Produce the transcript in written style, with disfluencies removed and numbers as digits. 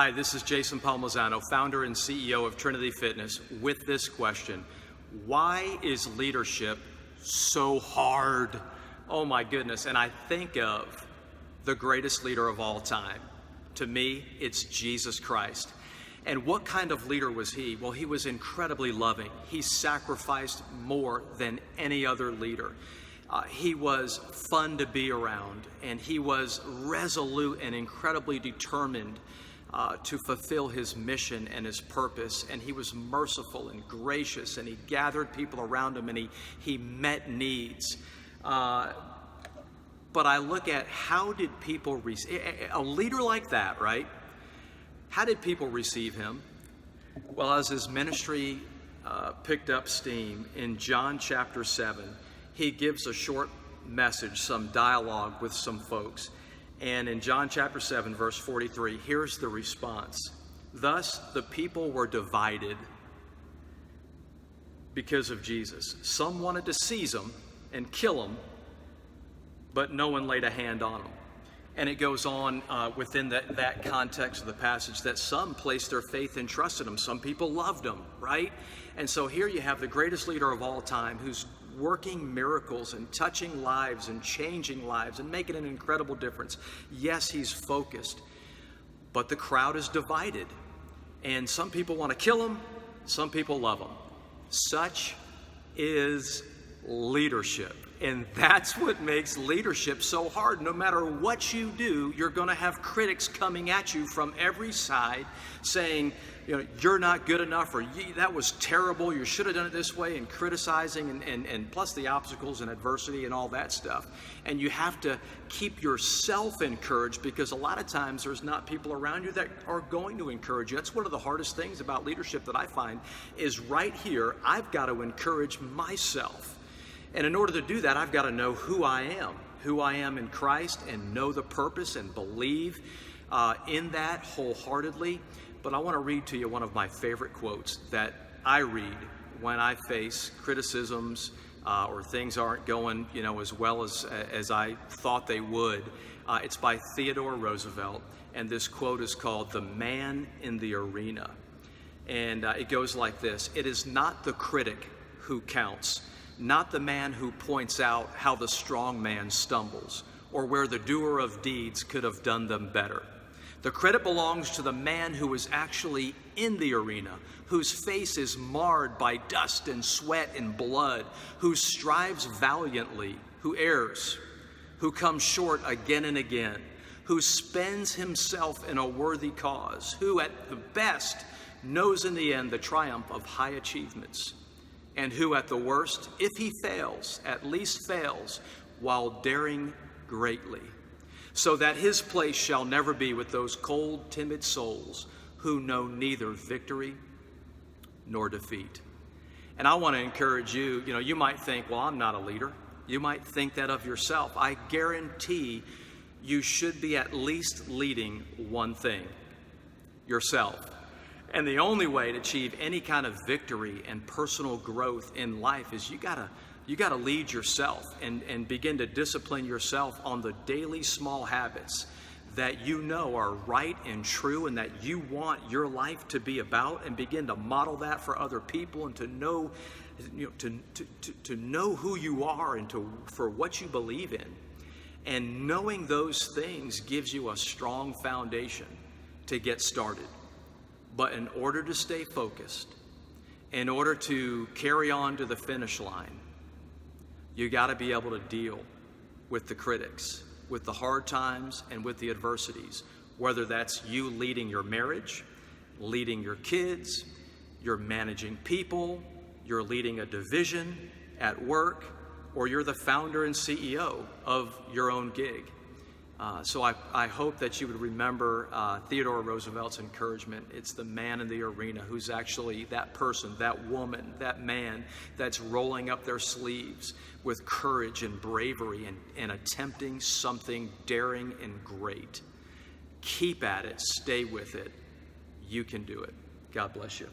Hi, this is Jason Palmisano, founder and CEO of Trinity Fitness, with this question: why is leadership so hard? Oh my goodness. And I think of the greatest leader of all time. To me, it's Jesus Christ. And what kind of leader was he? Well, he was incredibly loving. He sacrificed more than any other leader. He was fun to be around, and he was resolute and incredibly determined to fulfill his mission and his purpose. And he was merciful and gracious, and he gathered people around him, and he met needs. But I look at how did people receive a leader like that, right? How did people receive him? Well, as his ministry picked up steam in John chapter 7, he gives a short message, some dialogue with some folks. And in John chapter 7, verse 43, here's the response. Thus the people were divided because of Jesus. Some wanted to seize him and kill him, but no one laid a hand on him. And it goes on within that context of the passage that some placed their faith and trust in him. Some people loved him, right? And so here you have the greatest leader of all time who's working miracles and touching lives and changing lives and making an incredible difference. Yes, he's focused, but the crowd is divided. And some people want to kill him, some people love him. Such is leadership. And that's what makes leadership so hard. No matter what you do, you're going to have critics coming at you from every side saying, you're not good enough, or that was terrible, you should have done it this way, and criticizing, and plus the obstacles and adversity and all that stuff. And you have to keep yourself encouraged, because a lot of times there's not people around you that are going to encourage you. That's one of the hardest things about leadership that I find is right here, I've got to encourage myself. And in order to do that, I've got to know who I am in Christ, and know the purpose and believe in that wholeheartedly. But I want to read to you one of my favorite quotes that I read when I face criticisms or things aren't going, as well as I thought they would. It's by Theodore Roosevelt, and this quote is called "The Man in the Arena." And it goes like this: "It is not the critic who counts, not the man who points out how the strong man stumbles, or where the doer of deeds could have done them better. The credit belongs to the man who is actually in the arena, whose face is marred by dust and sweat and blood, who strives valiantly, who errs, who comes short again and again, who spends himself in a worthy cause, who at the best knows in the end the triumph of high achievements, and who at the worst, if he fails, at least fails while daring greatly, so that his place shall never be with those cold, timid souls who know neither victory nor defeat." And I want to encourage you, you might think, well, I'm not a leader. You might think that of yourself. I guarantee you should be at least leading one thing: yourself. And the only way to achieve any kind of victory and personal growth in life is you gotta lead yourself and begin to discipline yourself on the daily small habits that are right and true and that you want your life to be about, and begin to model that for other people, and to know to know who you are and for what you believe in. And knowing those things gives you a strong foundation to get started. But in order to stay focused, in order to carry on to the finish line, you got to be able to deal with the critics, with the hard times, and with the adversities, whether that's you leading your marriage, leading your kids, you're managing people, you're leading a division at work, or you're the founder and CEO of your own gig. So I hope that you would remember Theodore Roosevelt's encouragement. It's the man in the arena who's actually that person, that woman, that man that's rolling up their sleeves with courage and bravery and attempting something daring and great. Keep at it. Stay with it. You can do it. God bless you.